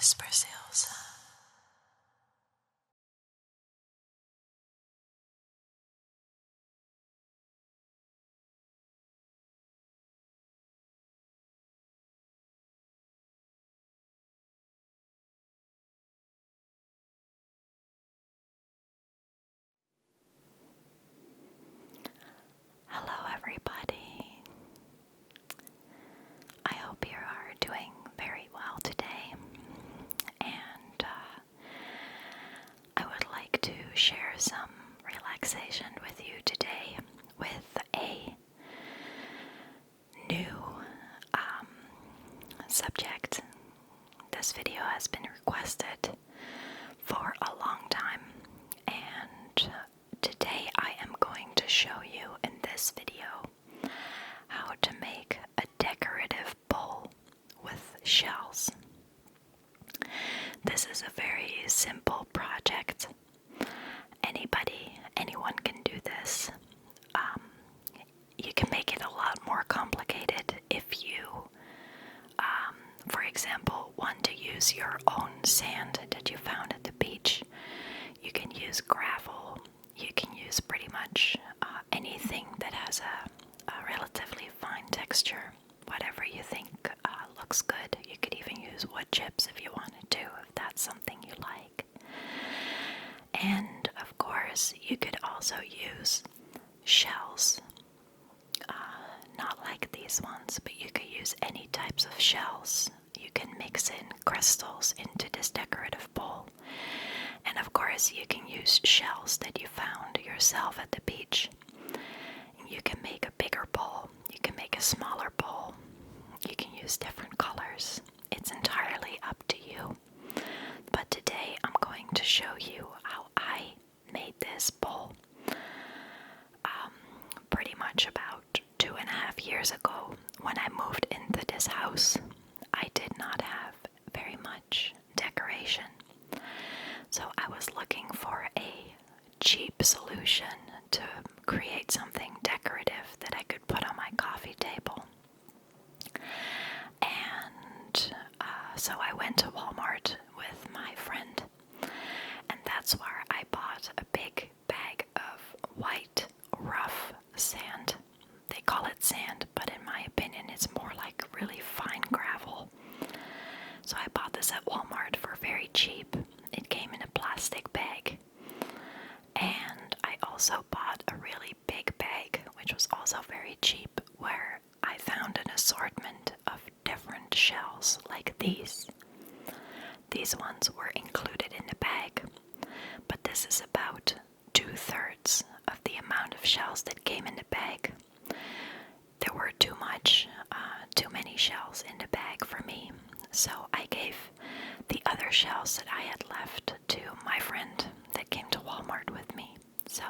Whispers. Hello everybody. I hope you are doing very well today, and I would like to share some relaxation with you today with a new subject. This video has been requested for a long time, and today I am going to show you in this video how to make a decorative bowl with shells. This is a very simple project. Anyone can do this. You can make it a lot more complicated if you, for example, want to use your own sand that you found at the beach. You can use gravel. You can use pretty much anything that has a relatively fine texture. Whatever you think looks good. You could even use wood chips if you wanted to, if that's something you like. And of course, you could also use shells. Not like these ones, but you could use any types of shells. You can mix in crystals into this decorative bowl. And of course, you can use shells that you found yourself at the beach. You can make a bigger bowl. You can make a smaller bowl. You can use different colors. It's entirely up to you. But today I'm going to show you how I made this bowl. Pretty much about 2.5 years ago, when I moved into this house, I did not have very much decoration. So I was looking for a cheap solution to create something decorative that I could put on my coffee table. And so I went to Walmart with my friend, and that's where I bought a big bag of white rough sand. They call it sand, but in my opinion it's more like really fine gravel. So I bought this at Walmart for very cheap. It came in a plastic bag. And I also bought a really big bag, which was also very cheap, where I found an assortment of different shells like these. These ones were included in the bag, but this is about 2/3 of the amount of shells that came in the bag. There were too many shells in the bag for me, so I gave the other shells that I had left to my friend that came to Walmart with me. So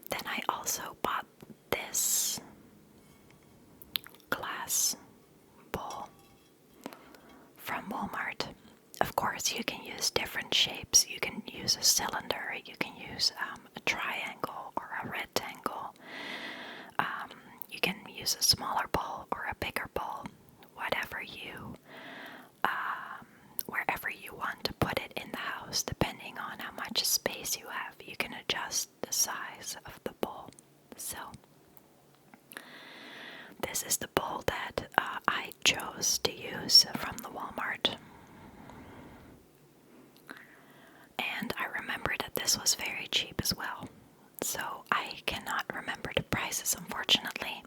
then I also bought this glass bowl from Walmart. Of course, you can use different shapes. You can use a cylinder, you can use a triangle or a rectangle. You can use a smaller bowl or a bigger bowl, wherever you want to put it in the house, depending on how much space you have. You can adjust the size of the bowl. So this is the bowl that I chose to use from the Walmart. And I remember that this was very cheap as well. So I cannot remember the prices, unfortunately.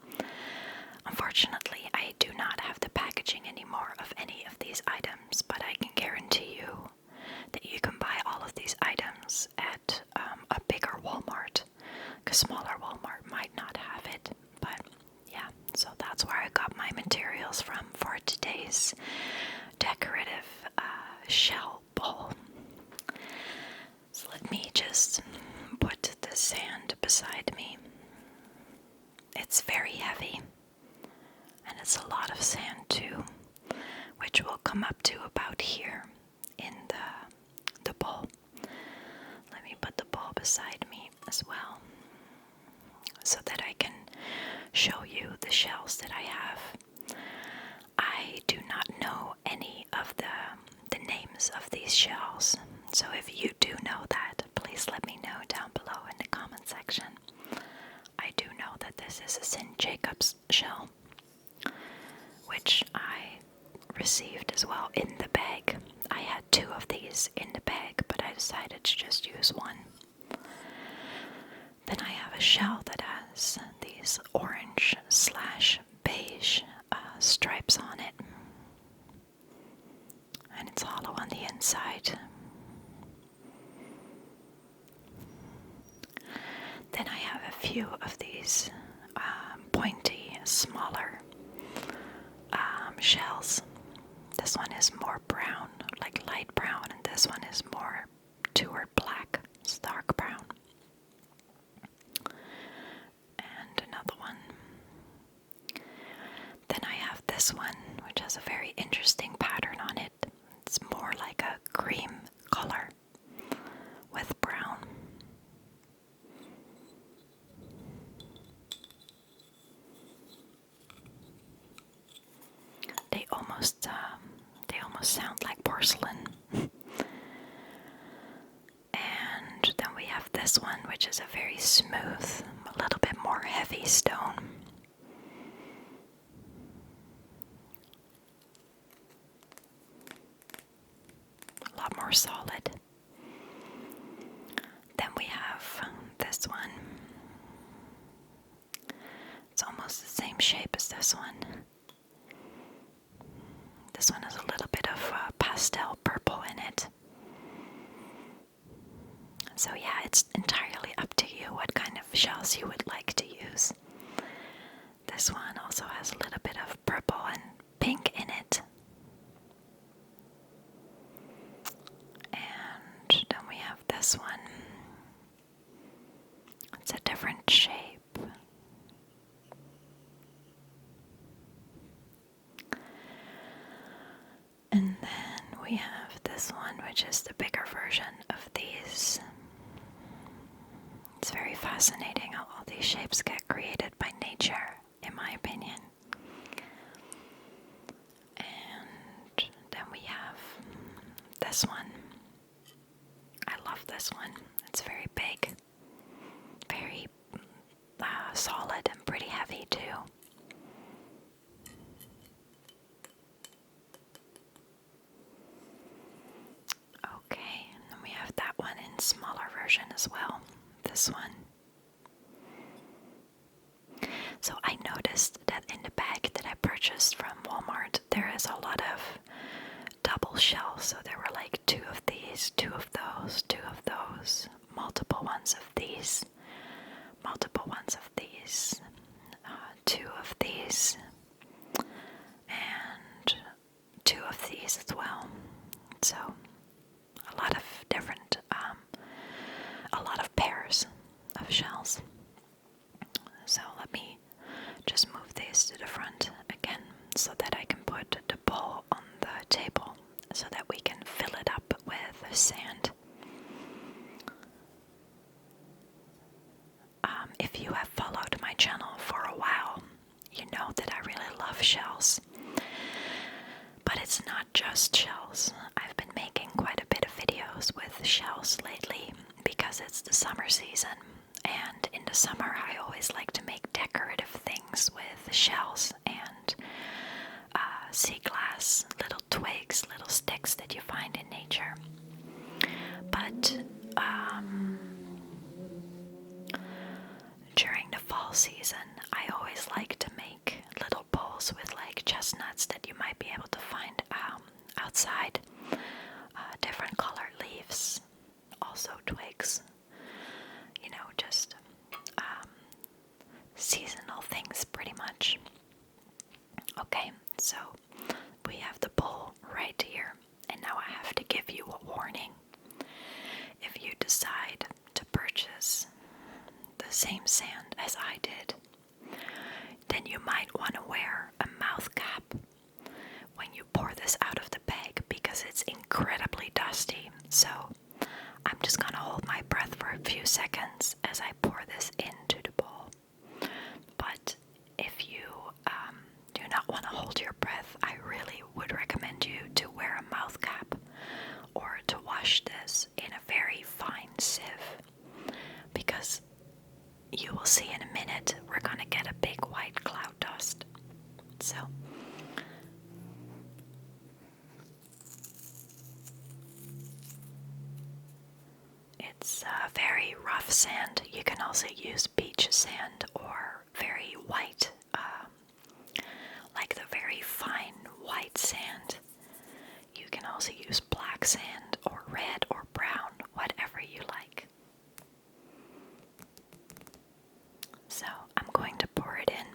Unfortunately, I do not have the packaging anymore of any of these items, but I can guarantee you that you can buy all of these items at a bigger Walmart, because smaller Walmart might not have it. But yeah, so that's where I got my materials from for today's decorative shell bowl. So let me just put the sand beside me. It's very heavy, and it's a lot of sand too, which will come up to about here in the bowl. Let me put the bowl beside me as well, so that I can show you the shells that I have. I do not know any of the these shells. So if you do know that, please let me know down below in the comment section. I do know that this is a St. Jacob's shell, which I received as well in the bag. I had 2 of these in the bag, but I decided to just use one. Then I have a shell that has these orange/beige stripes on it, and it's hollow on the inside. Then I have a few of these pointy, smaller shells. This one is more brown, like light brown, and this one is more toward black, it's dark brown. And another one. Then I have this one, which has a very interesting pattern on it. It's more like a cream color with brown. They almost sound like porcelain. And then we have this one, which is a very smooth, a little bit more heavy stone. A lot more solid. Then we have this one. It's almost the same shape as this one. This one has a little bit of pastel purple in it. So yeah, it's entirely up to you what kind of shells you would like to use. This one also has a little bit of purple and pink in it. And then we have this one. It's a different shape. And then we have this one, which is the bigger version of these. It's very fascinating how all these shapes get created by nature, in my opinion. And then we have this one. I love this one. It's very big, very solid and pretty heavy too. Okay, and then we have that one in smaller version as well. This one. So I noticed that in the bag that I purchased from Walmart, there is a lot of double shells. So there were like 2 of these, 2 of those, 2 of those, multiple ones of these, multiple ones of these, 2 of these, and 2 of these as well. So a lot of different, a lot of pairs of shells. So let me just move these to the front again so that I can put the bowl on the table so that we can fill it up with sand. If you have followed my channel for a while, you know that I really love shells. But it's not just shells. I've been making quite a bit of videos with shells lately because it's the summer season. And in the summer, I always like to make decorative things with shells and sea glass, little twigs, little sticks that you find in nature. But during the fall season, I always like to make little bowls with like chestnuts that you might be able to find outside. Different colored leaves, also twigs. You know, just seasonal things pretty much. Okay, so we have the bowl right here, and now I have to give you a warning. If you decide to purchase the same sand as I did, then you might want to wear a mouth cap when you pour this out of the bag because it's incredibly dusty. So I'm just going to hold my breath for a few seconds as I pour this into the bowl. But if you do not want to hold your breath, I really would recommend you to wear a mouth cap or It's very rough sand. You can also use beach sand or very white, like the very fine white sand. You can also use black sand or red or brown, whatever you like. So I'm going to pour it in.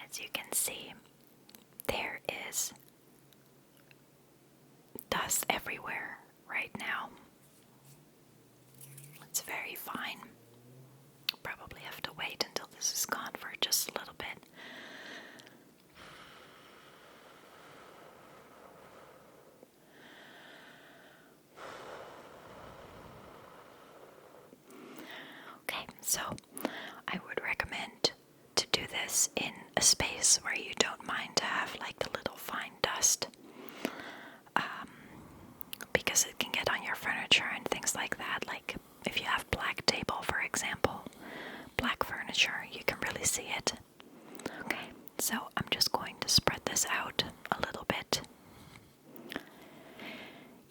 As you can see, there is dust everywhere right now. It's very fine. Probably have to wait until this is gone for just a little bit. Okay, so I would recommend to do this in a space where you don't mind to have like the little fine dust, because it can get on your furniture and things like that. Like if you have black table, for example, black furniture, you can really see it. Okay, so I'm just going to spread this out a little bit.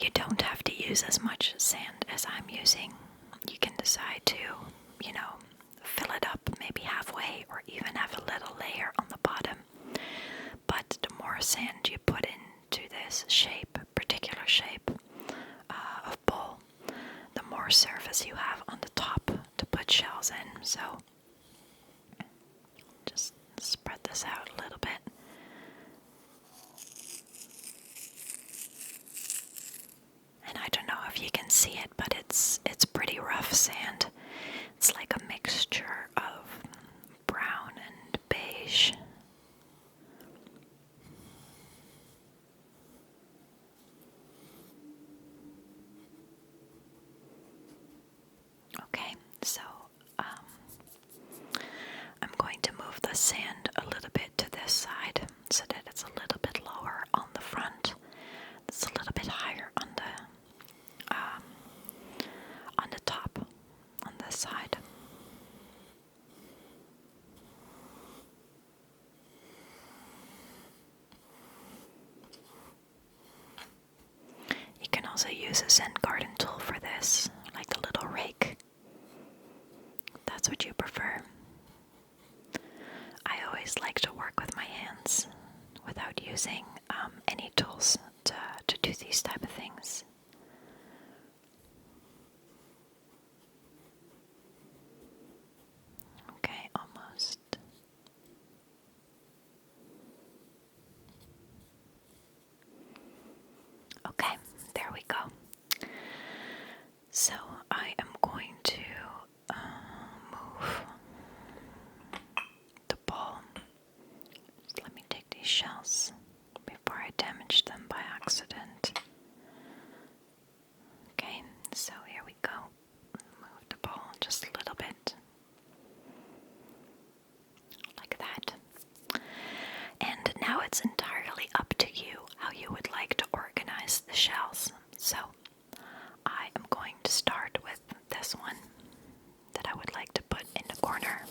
You don't have to use as much sand as I'm using. You can decide to, fill it up maybe halfway or even have a little layer on the bottom. But the more sand you put into this particular shape of bowl, the more surface you have on the top to put shells in. So just spread this out a little bit. And I don't know if you can see it, but it's pretty rough sand. It's like a mixture of brown and beige. Okay, so I'm going to move the sand a little bit to this side so that it's a little bit lower on the front. It's a little bit higher on the top, on this side. You can also use a sand garden tool for this, like a little rake. That's what you prefer. I always like to work with my hands without using any tools to do these type of things. Okay, almost. Okay, there we go. So I am going to move the bowl. Just let me take these shells before I damage them by accident. Okay, so here we go. Move the bowl just a little bit. Like that. And now it's entirely up to you how you would like to organize the shells. So I am going to start with this one that I would like to put in the corner.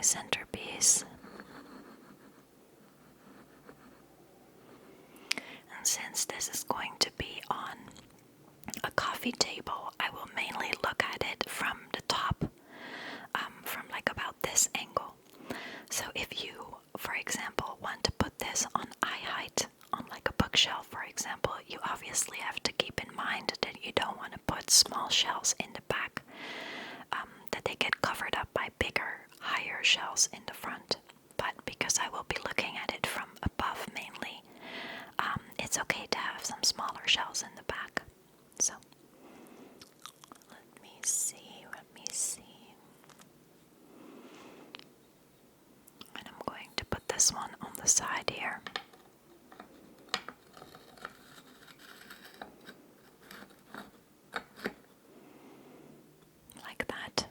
centerpiece. And since this is going to be on a coffee table, I will mainly look at it from the top, from like about this angle. So if you, for example, want to put this on eye height, on like a bookshelf, for example, you obviously have to keep in mind that you don't want to put small shelves in the back, that they get covered up by bigger, higher shelves in the front. But because I will be looking at it from above mainly, it's okay to have some smaller shelves in the back. So, let me see. And I'm going to put this one on the side here. Like that.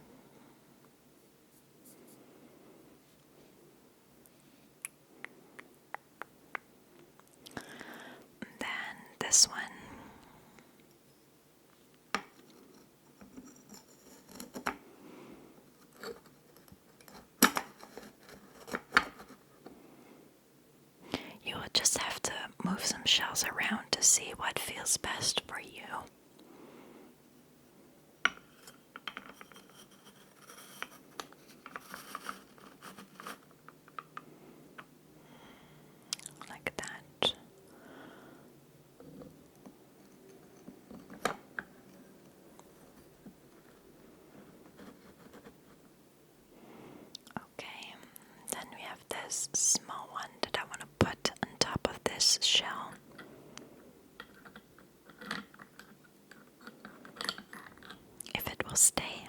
And then this one. You will just have to move some shells around to see what feels best for you. Like that. Okay, then we have this small one that I want to put on top of this shell. If it will stay,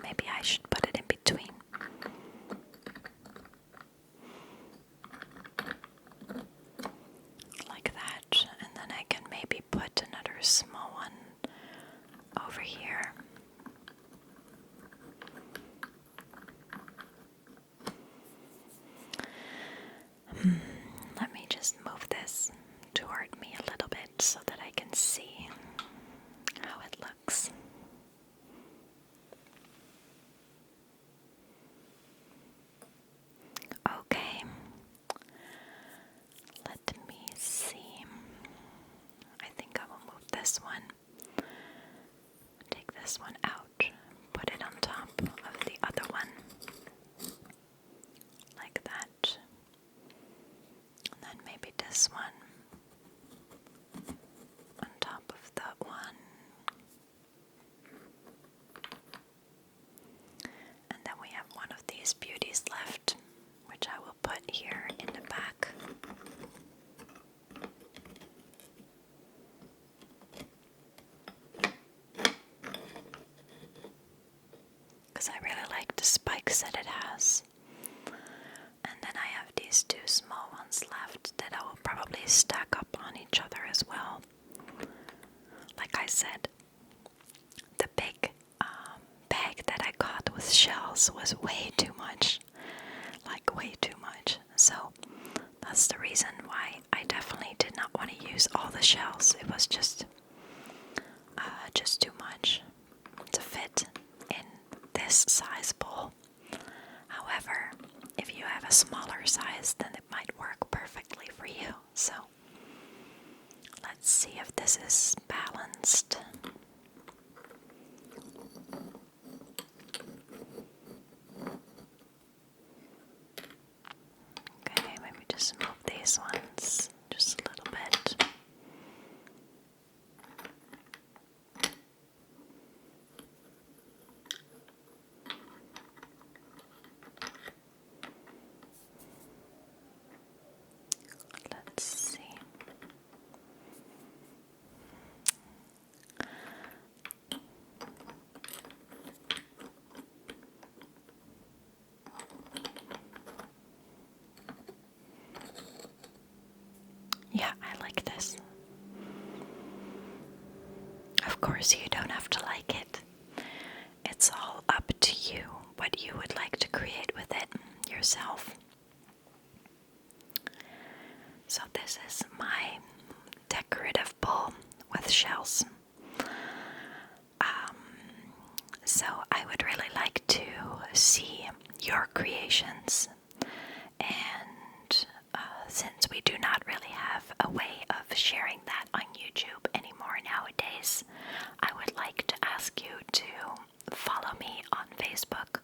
maybe I should put it in between. Like that, and then I can maybe put another small one over here. Let me just move this toward me a little bit so that I can see how it looks. Okay, let me see. I think I will move this one, take this one out, put it on top of the other one, like that. And then maybe this one on top of that one. And then we have one of these beauties left, which I will put here in the back. Because I really like the spikes that it has. And then I have these two small ones left that I will probably stack up on each other as well. Like I said, the big bag that I got with shells was way too much. Like way too much. So that's the reason why I definitely did not want to use all the shells. It was just too much to fit in this size bowl. However, if you have a smaller size, then it might work perfectly for you. So let's see if this is balanced. Okay, maybe just move these ones just a little bit. Let's see. Yeah, I like this. Of course, you don't have to like it. It's all up to you what you would like to create with it yourself. So this is my decorative bowl with shells. So I would really like to see your creations. And since we do not really have a way of sharing that on YouTube anymore nowadays, I would like to ask you to follow me on Facebook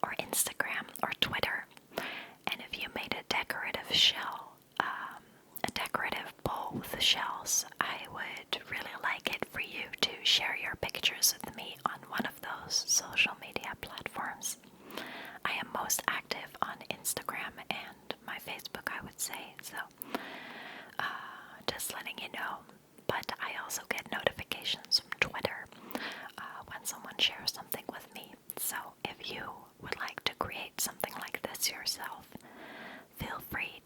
or Instagram or Twitter. And if you made a decorative shell, a decorative bowl with shells, I would really like it for you to share your pictures with me on one of those social media platforms. I am most active on Instagram and my Facebook, I would say, so just letting you know. But I also get notifications from Twitter when someone shares something with me. So if you would like to create something like this yourself, feel free